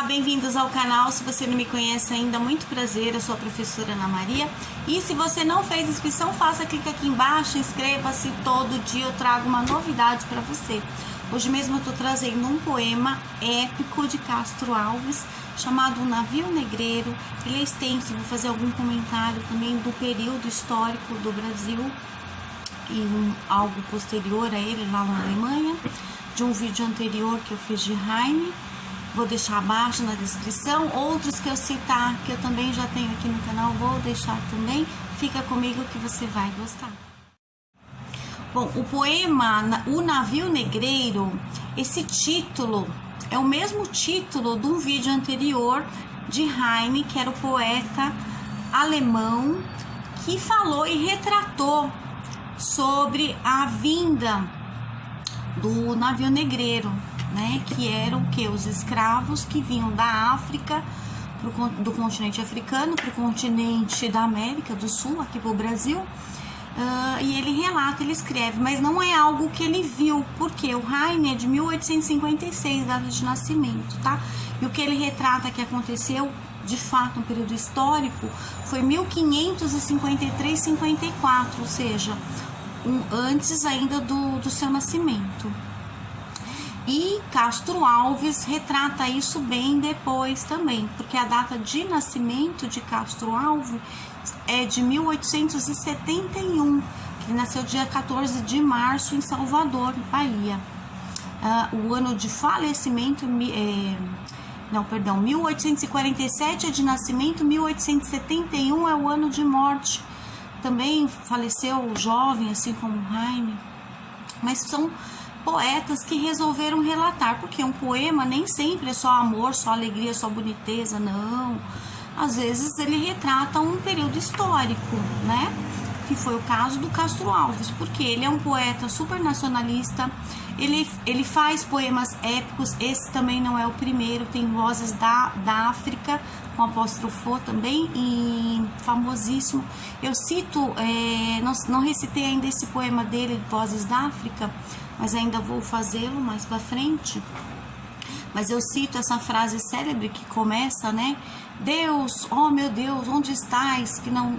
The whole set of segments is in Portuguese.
bem-vindos ao canal. Se você não me conhece ainda, muito prazer, eu sou a professora Ana Maria. E se você não fez inscrição, faça, clique aqui embaixo, inscreva-se. Todo dia eu trago uma novidade para você. Hoje mesmo eu tô trazendo um poema épico de Castro Alves, chamado O Navio Negreiro. Ele é extenso, vou fazer algum comentário também do período histórico do Brasil e algo posterior a ele lá na Alemanha, de um vídeo anterior que eu fiz de Heine. Vou deixar abaixo na descrição. Outros que eu citar, que eu também já tenho aqui no canal, vou deixar também. Fica comigo que você vai gostar. Bom, o poema O Navio Negreiro, esse título é o mesmo título de um vídeo anterior de Heine, que era o poeta alemão que falou e retratou sobre a vinda do navio negreiro, né, que eram os escravos que vinham da África, do continente africano para o continente da América do Sul, aqui para o Brasil. E ele relata, ele escreve, mas não é algo que ele viu, porque o Heine é de 1856, data de nascimento, tá? E o que ele retrata que aconteceu, de fato, no período histórico, foi 1553-54, ou seja, antes ainda do seu nascimento. E Castro Alves retrata isso bem depois também, porque a data de nascimento de Castro Alves é de 1871, que ele nasceu dia 14 de março em Salvador, Bahia. O ano de falecimento, 1847 é de nascimento, 1871 é o ano de morte. Também faleceu jovem, assim como Heine, mas são poetas que resolveram relatar, porque um poema nem sempre é só amor, só alegria, só boniteza, não. Às vezes ele retrata um período histórico, né? Que foi o caso do Castro Alves, porque ele é um poeta super nacionalista, ele faz poemas épicos. Esse também não é o primeiro, tem Vozes da África, com apóstrofo também, e famosíssimo. Eu cito, não recitei ainda esse poema dele, Vozes da África, mas ainda vou fazê-lo mais pra frente. Mas eu cito essa frase célebre que começa, né? Deus, oh meu Deus, onde estás que não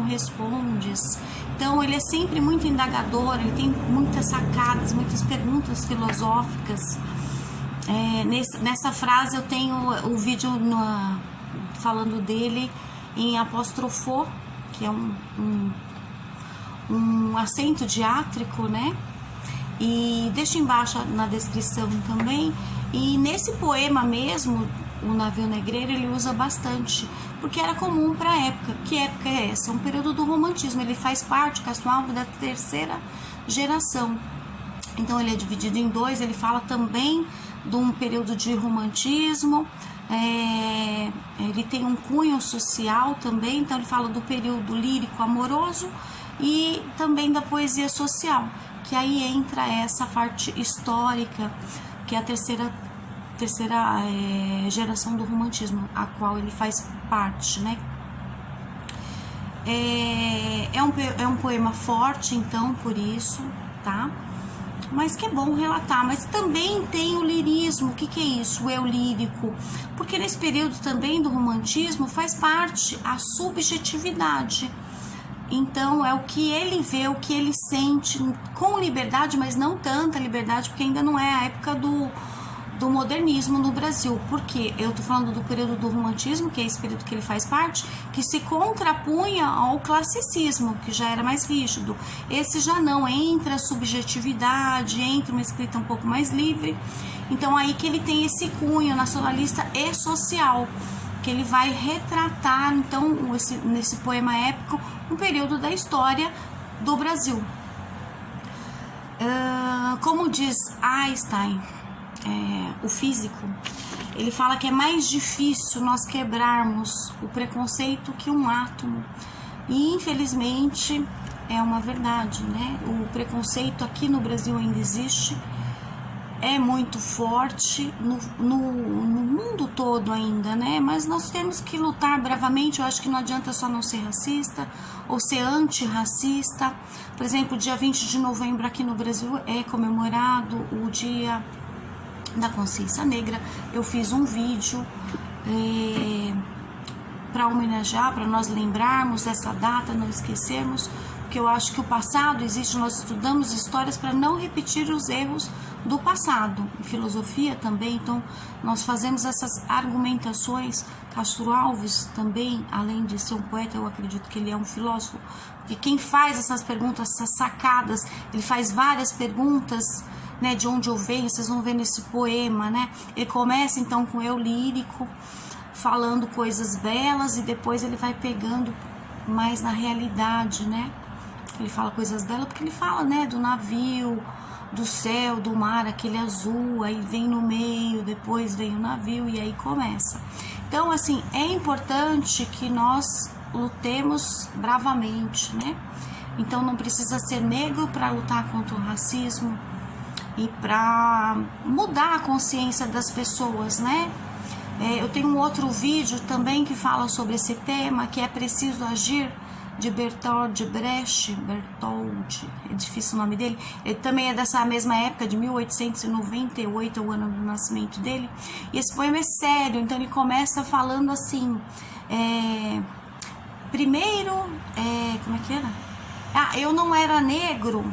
respondes? Então ele é sempre muito indagador, ele tem muitas sacadas, muitas perguntas filosóficas. Nessa frase eu tenho o vídeo falando dele em apóstrofo, que é um acento diátrico, né? E deixo embaixo na descrição também. E nesse poema mesmo, O Navio Negreiro, ele usa bastante, porque era comum para a época. Que época é essa? Um período do romantismo. Ele faz parte, Castro Alves, da terceira geração. Então ele é dividido em dois. Ele fala também de um período de romantismo. Ele tem um cunho social também. Então ele fala do período lírico amoroso e também da poesia social, que aí entra essa parte histórica, que é a terceira geração do romantismo, a qual ele faz parte, né? É um poema forte, então, por isso, tá? Mas que é bom relatar. Mas também tem o lirismo. O que é isso? O eu lírico. Porque nesse período também do romantismo faz parte a subjetividade. Então é o que ele vê, o que ele sente, com liberdade, mas não tanta liberdade, porque ainda não é a época do modernismo no Brasil. Porque eu tô falando do período do romantismo, que é esse período que ele faz parte, que se contrapunha ao classicismo, que já era mais rígido. Esse já não, entra a subjetividade, entra uma escrita um pouco mais livre. Então aí que ele tem esse cunho nacionalista e social, que ele vai retratar, então, nesse poema épico, um período da história do Brasil. Como diz Einstein, o físico, ele fala que é mais difícil nós quebrarmos o preconceito que um átomo. E, infelizmente, é uma verdade, né? O preconceito aqui no Brasil ainda existe, é muito forte no mundo todo ainda, né? Mas nós temos que lutar bravamente. Eu acho que não adianta só não ser racista ou ser antirracista. Por exemplo, dia 20 de novembro aqui no Brasil é comemorado o Dia da consciência negra. Eu fiz um vídeo para homenagear, para nós lembrarmos dessa data, não esquecermos, porque eu acho que o passado existe, nós estudamos histórias para não repetir os erros do passado. Em filosofia também, então nós fazemos essas argumentações. Castro Alves também, além de ser um poeta, eu acredito que ele é um filósofo, porque quem faz essas perguntas, essas sacadas, ele faz várias perguntas, né, de onde eu venho, vocês vão ver nesse poema, né? Ele começa então com eu lírico, falando coisas belas, e depois ele vai pegando mais na realidade, né? Ele fala coisas belas porque ele fala, né, do navio, do céu, do mar, aquele azul, aí vem no meio, depois vem o navio e aí começa. Então, assim, é importante que nós lutemos bravamente, né? Então não precisa ser negro para lutar contra o racismo e para mudar a consciência das pessoas, né? Eu tenho um outro vídeo também que fala sobre esse tema, que é Preciso Agir, de Bertold Brecht, é difícil o nome dele. Ele também é dessa mesma época, de 1898, é o ano do nascimento dele. E esse poema é sério, então ele começa falando assim, primeiro, como é que era? Eu não era negro,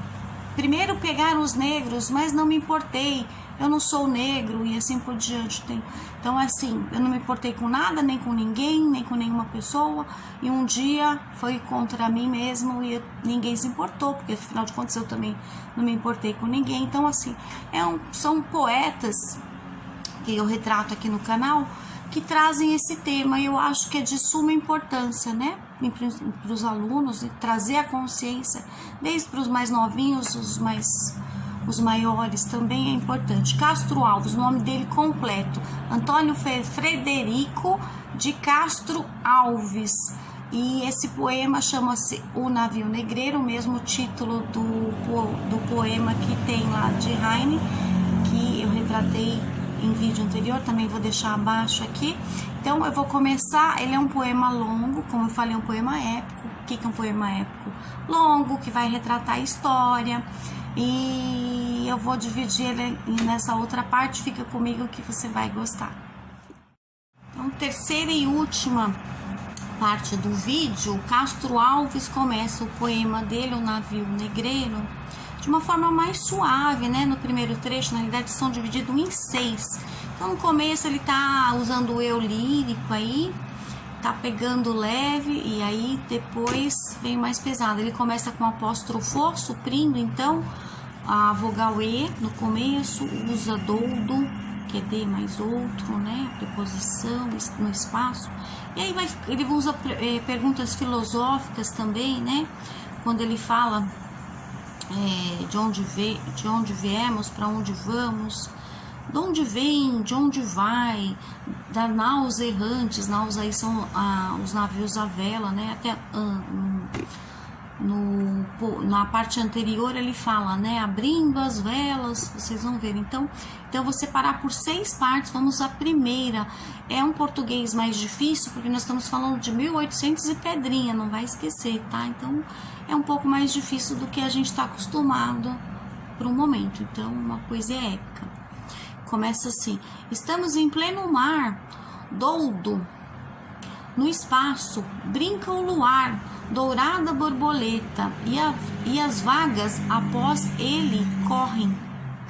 primeiro pegaram os negros, mas não me importei, eu não sou negro, e assim por diante. Então, assim, eu não me importei com nada, nem com ninguém, nem com nenhuma pessoa, e um dia foi contra mim mesmo e ninguém se importou, porque afinal de contas eu também não me importei com ninguém. Então, assim, são poetas que eu retrato aqui no canal que trazem esse tema, e eu acho que é de suma importância, né, para os alunos, e trazer a consciência, desde para os mais novinhos, os maiores também é importante. Castro Alves, o nome dele completo, Antônio Frederico de Castro Alves, e esse poema chama-se O Navio Negreiro, o mesmo título do poema que tem lá de Heine, que eu retratei em vídeo anterior, também vou deixar abaixo aqui. Então eu vou começar, ele é um poema longo, como eu falei, um poema épico. O que é um poema épico? Longo, que vai retratar a história, e eu vou dividir ele nessa outra parte, fica comigo que você vai gostar. Então, terceira e última parte do vídeo, Castro Alves começa o poema dele, O Navio Negreiro, de uma forma mais suave, né? No primeiro trecho, na realidade, são divididos em 6. Então, no começo ele tá usando o eu lírico aí, tá pegando leve, e aí depois vem mais pesado. Ele começa com apóstrofo, suprindo então a vogal E no começo, usa doudo, que é D mais outro, né? Preposição no espaço. E aí ele usa perguntas filosóficas também, né? Quando ele fala de onde viemos, para onde vamos, de onde vem, de onde vai, da naus errantes. Naus aí são os navios à vela, né? Até na parte anterior ele fala, né? Abrindo as velas, vocês vão ver. Então eu vou separar por 6 partes. Vamos à primeira. É um português mais difícil, porque nós estamos falando de 1800 e pedrinha, não vai esquecer, tá? Então é um pouco mais difícil do que a gente está acostumado por um momento. Então, uma poesia épica. Começa assim: estamos em pleno mar, doudo, no espaço, brinca o luar, dourada borboleta, e as vagas após ele correm,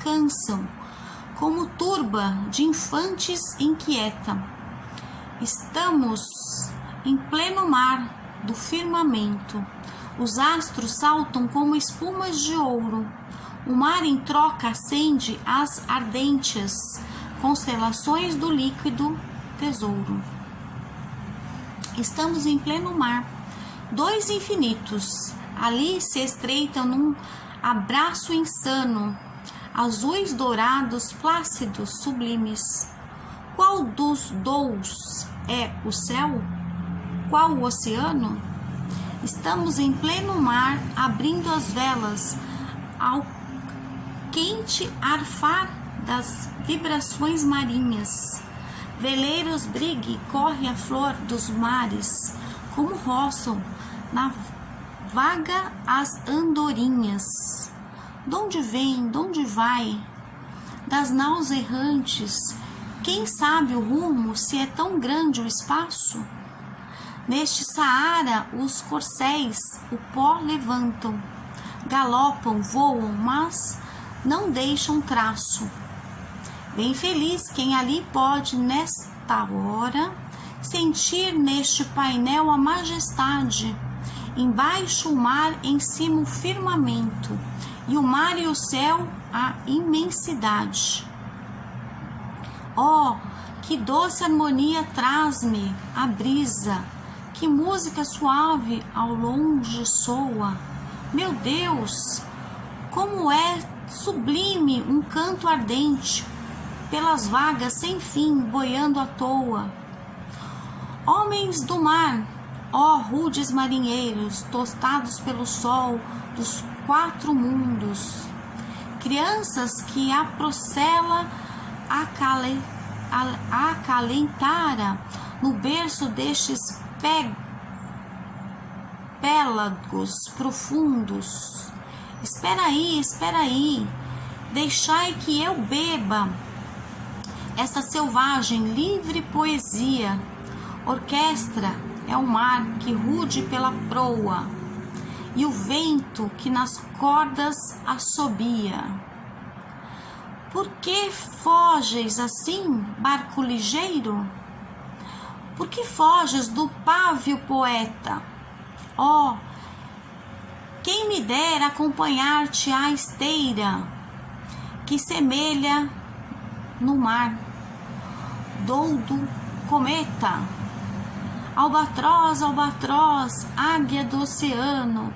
cansam, como turba de infantes inquieta. Estamos em pleno mar do firmamento, os astros saltam como espumas de ouro, o mar em troca acende as ardentes constelações do líquido tesouro. Estamos em pleno mar, 2 infinitos, ali se estreitam num abraço insano, azuis dourados, plácidos, sublimes. Qual dos dous é o céu? Qual o oceano? Estamos em pleno mar, abrindo as velas ao quente arfar das vibrações marinhas. Veleiros brigue, corre a flor dos mares, como roçam na vaga as andorinhas. Donde vem, donde vai, das naus errantes, quem sabe o rumo, se é tão grande o espaço? Neste Saara os corcéis o pó levantam, galopam, voam, mas não deixam traço. Bem feliz quem ali pode, nesta hora, sentir neste painel a majestade, embaixo o mar, em cima o firmamento, e o mar e o céu a imensidade. Oh, que doce harmonia traz-me a brisa, que música suave ao longe soa. Meu Deus, como é sublime um canto ardente, pelas vagas sem fim, boiando à toa. Homens do mar, ó rudes marinheiros, tostados pelo sol dos 4 mundos, crianças que a procela acalentara no berço destes pélagos profundos. Espera aí, deixai que eu beba essa selvagem, livre poesia. Orquestra é o mar que rude pela proa, e o vento que nas cordas assobia. Por que foges assim, barco ligeiro? Por que foges do pávio poeta? Oh, quem me dera acompanhar-te à esteira que semelha no mar, doudo cometa. Albatroz, albatroz, águia do oceano,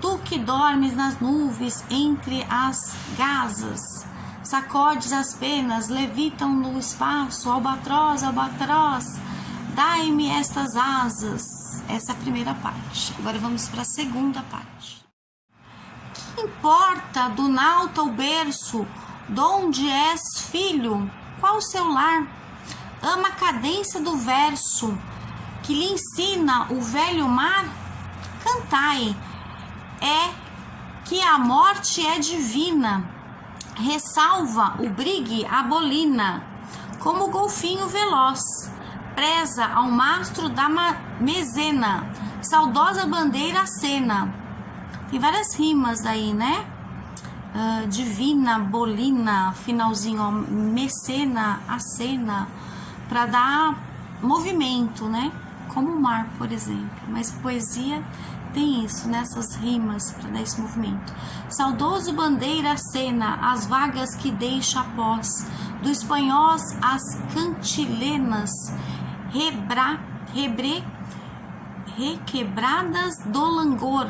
tu que dormes nas nuvens entre as gazas, sacodes as penas, levitam no espaço. Albatroz, albatroz, dai-me estas asas. Essa é a primeira parte. Agora vamos para a segunda parte. Que importa do nauta o berço, donde és filho, qual o seu lar? Ama a cadência do verso que lhe ensina o velho mar. Cantai, é que a morte é divina, ressalva o brigue a bolina, como o golfinho veloz, preza ao mastro da mezena, saudosa bandeira acena. Tem várias rimas aí, né? Divina, bolina, finalzinho, ó, mecena, acena, para dar movimento, né? Como o mar, por exemplo. Mas poesia tem isso, nessas rimas, para dar esse movimento. Saudoso bandeira acena, as vagas que deixa após, do espanhol as cantilenas, requebradas do langor,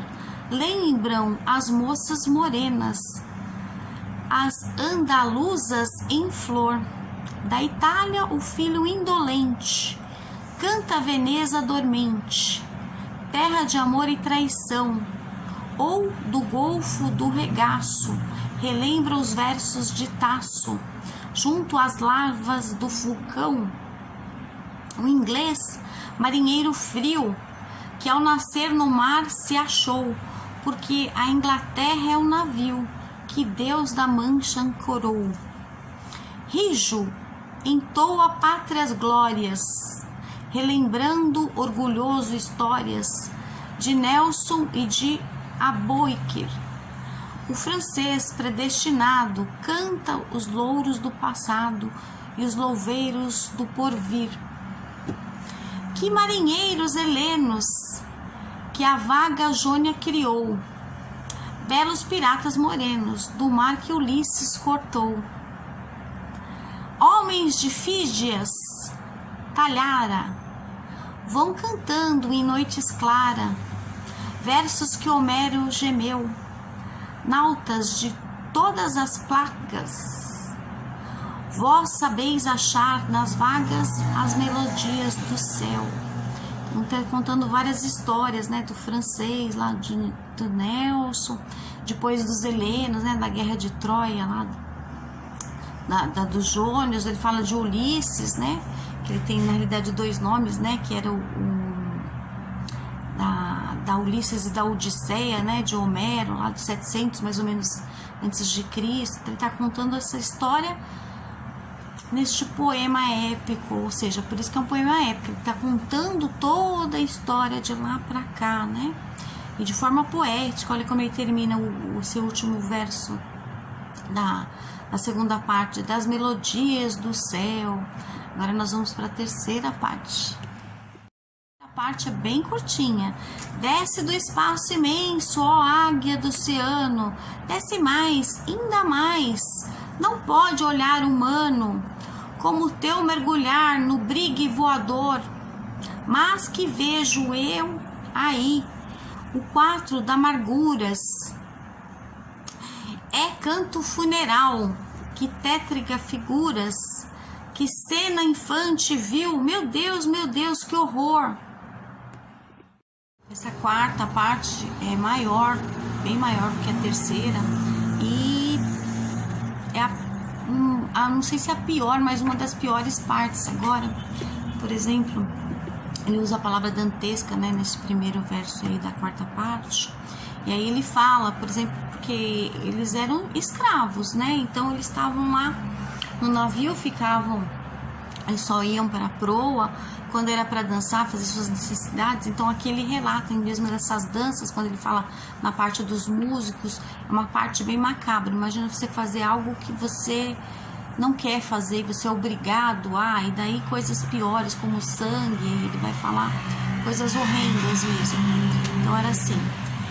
lembram as moças morenas, as andaluzas em flor. Da Itália o filho indolente, canta a Veneza dormente, terra de amor e traição, ou do golfo do regaço, relembra os versos de Tasso, junto às larvas do vulcão. O inglês, marinheiro frio, que ao nascer no mar se achou, porque a Inglaterra é o navio que Deus da Mancha ancorou. Rijo entoa pátrias glórias, relembrando orgulhoso histórias de Nelson e de Aboukir. O francês predestinado canta os louros do passado e os louveiros do porvir. Que marinheiros helenos que a vaga Jônia criou, belos piratas morenos do mar que Ulisses cortou. Homens de Fígias talhara, vão cantando em noites claras, versos que Homero gemeu, nautas de todas as placas, vós sabeis achar nas vagas as melodias do céu. Então, contando várias histórias, né, do francês, lá do Nelson, depois dos helenos, né, da guerra de Troia, lá dos Jônios. Ele fala de Ulisses, né, que ele tem na realidade 2 nomes, né, que era da Ulisses e da Odisseia, né, de Homero, lá dos 700 mais ou menos antes de Cristo. Ele está contando essa história neste poema épico, ou seja, por isso que é um poema épico. Ele está contando toda a história de lá para cá, né? E de forma poética. Olha como ele termina o seu último verso da segunda parte, das melodias do céu. Agora nós vamos para a terceira parte. A parte é bem curtinha. Desce do espaço imenso, ó águia do oceano, desce mais, ainda mais. Não pode olhar humano como o teu mergulhar no brigue voador, mas que vejo eu aí, o quatro da amarguras. É canto funeral, que tétrica figuras, que cena infante viu, meu Deus, que horror. Essa quarta parte é maior, bem maior do que a terceira, e é não sei se é a pior, mas uma das piores partes. Agora, por exemplo, ele usa a palavra dantesca, né, nesse primeiro verso aí da quarta parte, e aí ele fala, por exemplo, porque eles eram escravos, né, então eles estavam lá no navio, eles só iam para a proa quando era para dançar, fazer suas necessidades. Então aqui ele relata mesmo dessas danças, quando ele fala na parte dos músicos, é uma parte bem macabra. Imagina você fazer algo que você não quer fazer, você é obrigado e daí coisas piores como sangue, ele vai falar coisas horrendas mesmo. Então era assim,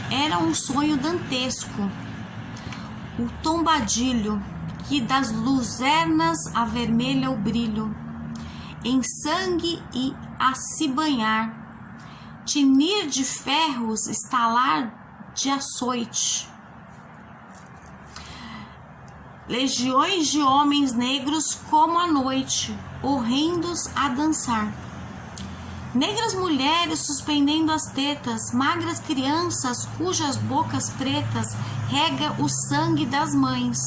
era um sonho dantesco, o tombadilho que das luzernas avermelha o brilho, em sangue e a se banhar, tinir de ferros, estalar de açoite, legiões de homens negros como a noite, horrendos a dançar, negras mulheres suspendendo as tetas, magras crianças cujas bocas pretas rega o sangue das mães,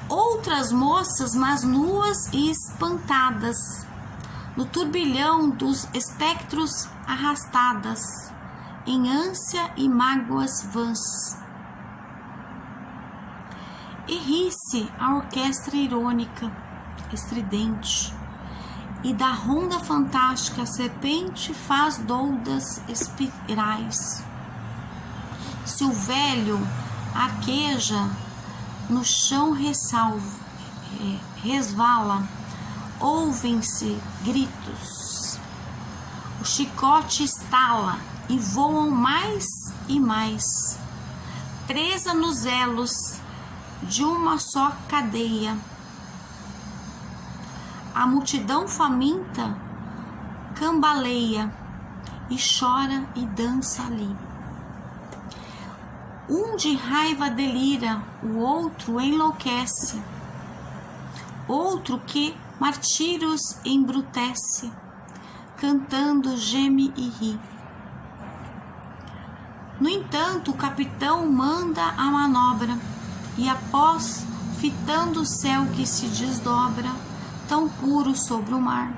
outras moças mas nuas e espantadas, no turbilhão dos espectros arrastadas, em ânsia e mágoas vãs. E ri-se a orquestra irônica, estridente, e da ronda fantástica a serpente faz doudas espirais. Se o velho arqueja, no chão resvala, ouvem-se gritos. O chicote estala e voam mais e mais, presa nos elos de uma só cadeia. A multidão faminta cambaleia e chora e dança ali. Um de raiva delira, o outro enlouquece, outro que martírios embrutece, cantando geme e ri. No entanto, o capitão manda a manobra, e após, fitando o céu que se desdobra, tão puro sobre o mar,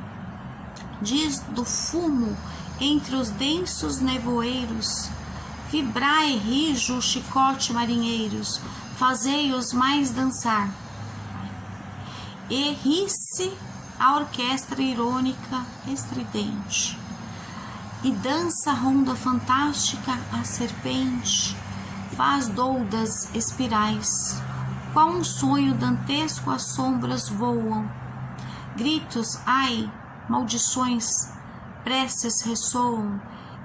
diz do fumo entre os densos nevoeiros, vibrai rijo o chicote, marinheiros, fazei-os mais dançar. E ri-se a orquestra irônica estridente, e dança a ronda fantástica a serpente, faz doudas espirais, qual um sonho dantesco as sombras voam, gritos, ai, maldições, preces ressoam,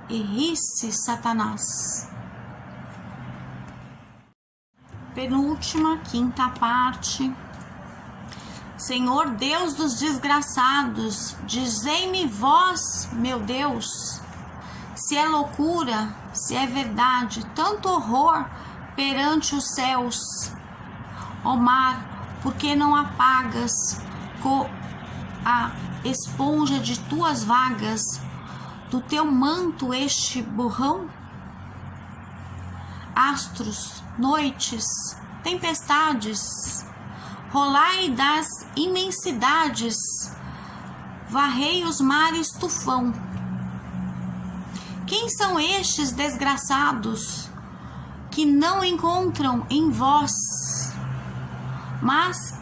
e ri-se Satanás. Penúltima, quinta parte. Senhor Deus dos desgraçados, dizei-me vós, meu Deus, se é loucura, se é verdade, tanto horror perante os céus. Ó mar, por que não apagas com a esponja de tuas vagas do teu manto este borrão? Astros, noites, tempestades, rolai das imensidades, varrei os mares tufão. Quem são estes desgraçados que não encontram em vós, mas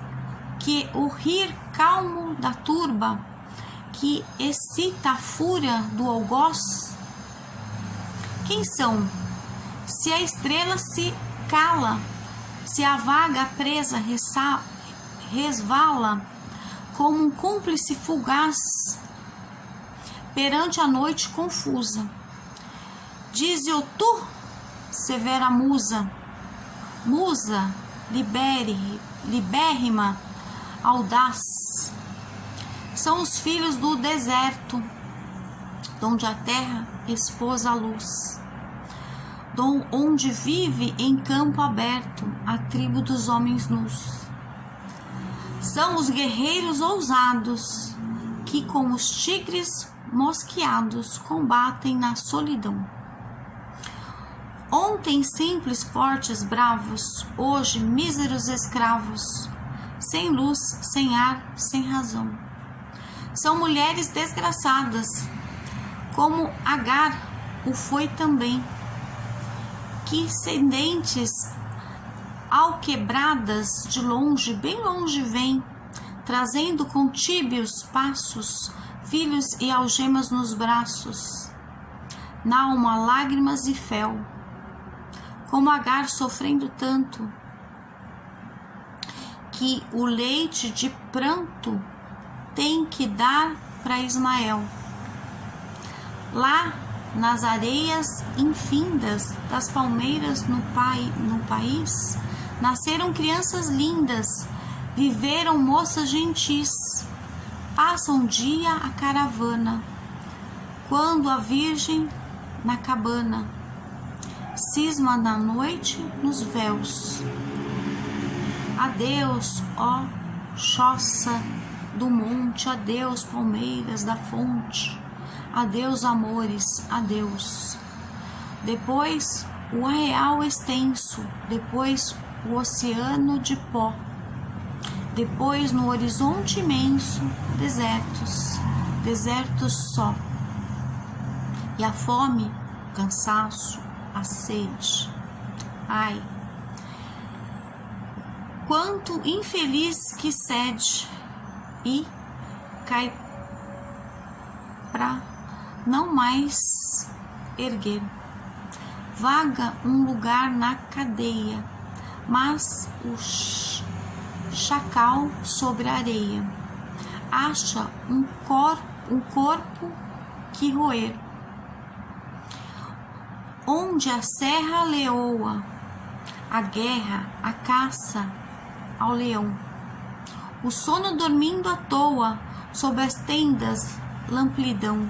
que o rir calmo da turba, que excita a fúria do algoz? Quem são? Se a estrela se cala, se a vaga presa resvala, como um cúmplice fugaz perante a noite confusa. Dize-o tu, severa musa, musa libérrima, audaz. São os filhos do deserto, donde a terra expôs a luz, onde vive em campo aberto a tribo dos homens nus. São os guerreiros ousados, que como os tigres mosqueados combatem na solidão. Ontem simples, fortes, bravos, hoje míseros escravos, sem luz, sem ar, sem razão. São mulheres desgraçadas, como Agar o foi também, que sedentes, alquebradas de longe, bem longe vêm, trazendo com tíbios passos filhos e algemas nos braços, na alma lágrimas e fel, como Agar sofrendo tanto, que o leite de pranto tem que dar para Ismael. Lá nas areias infindas das palmeiras no país, nasceram crianças lindas, viveram moças gentis. Passa um dia a caravana, quando a virgem na cabana cisma na noite nos véus. Adeus, ó choça do monte, adeus, palmeiras da fonte, adeus, amores, adeus. Depois o arreal extenso, depois o oceano de pó, depois no horizonte imenso, desertos, desertos só. E a fome, o cansaço, a sede. Ai, quanto infeliz que cede e cai pra não mais erguer. Vaga um lugar na cadeia, mas o chacal sobre a areia acha um corpo que roer. Onde a serra leoa, a guerra, a caça ao leão, o sono dormindo à toa sob as tendas lamplidão.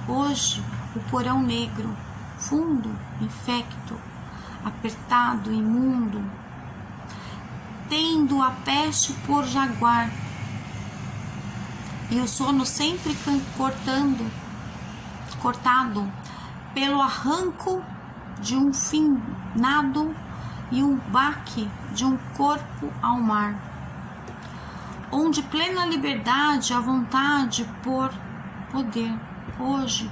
Hoje o porão negro, fundo, infecto, apertado, imundo, tendo a peste por jaguar, e o sono sempre cortado pelo arranco de um finado e um baque de um corpo ao mar, onde plena liberdade, a vontade por poder. Hoje,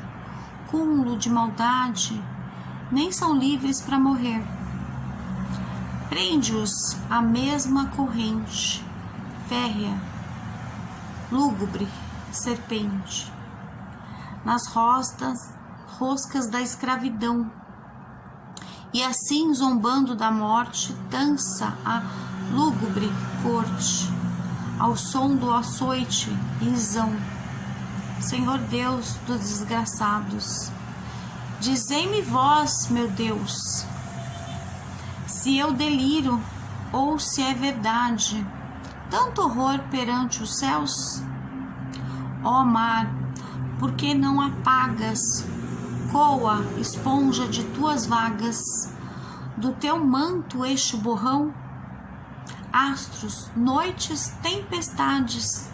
cúmulo de maldade, nem são livres para morrer. Prende-os a mesma corrente, férrea, lúgubre serpente, nas roscas da escravidão, e assim, zombando da morte, dança a lúgubre corte, ao som do açoite e isão. Senhor Deus dos desgraçados, dizei-me vós, meu Deus, se eu deliro ou se é verdade tanto horror perante os céus? Ó mar, por que não apagas, coa, esponja de tuas vagas, do teu manto este borrão? Astros, noites, tempestades,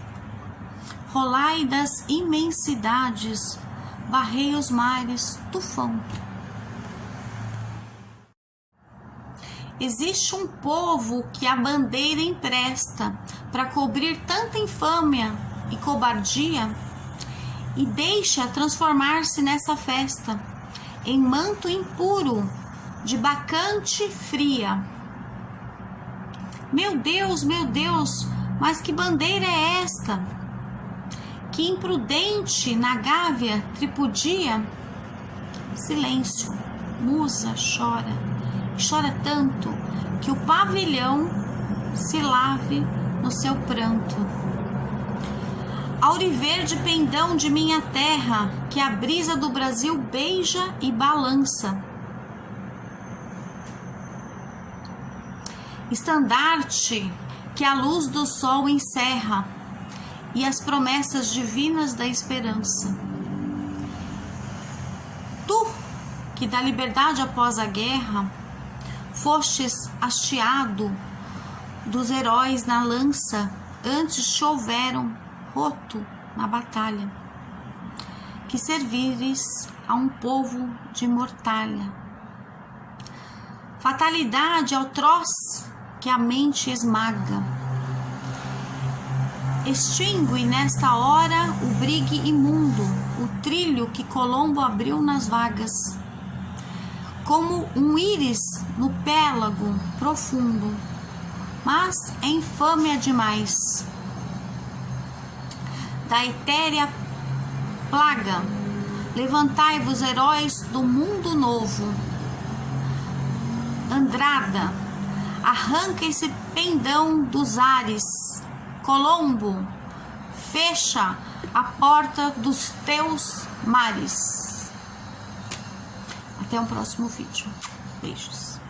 rolai das imensidades, varrei os mares, tufão. Existe um povo que a bandeira empresta para cobrir tanta infâmia e cobardia, e deixa transformar-se nessa festa em manto impuro de bacante fria. Meu Deus, mas que bandeira é esta? Que imprudente na gávea tripudia? Silêncio, musa chora tanto que o pavilhão se lave no seu pranto. Auriverde pendão de minha terra, que a brisa do Brasil beija e balança. Estandarte que a luz do sol encerra e as promessas divinas da esperança. Tu, que da liberdade após a guerra fostes hasteado dos heróis na lança, antes choveram roto na batalha, que servires a um povo de mortalha. Fatalidade ao troz que a mente esmaga. Extingue nesta hora o brigue imundo, o trilho que Colombo abriu nas vagas. Como um íris no pélago profundo, mas é infâmia demais. Da etérea plaga, levantai-vos, heróis do mundo novo. Andrada, arranca esse pendão dos ares. Colombo, fecha a porta dos teus mares. Até um próximo vídeo. Beijos.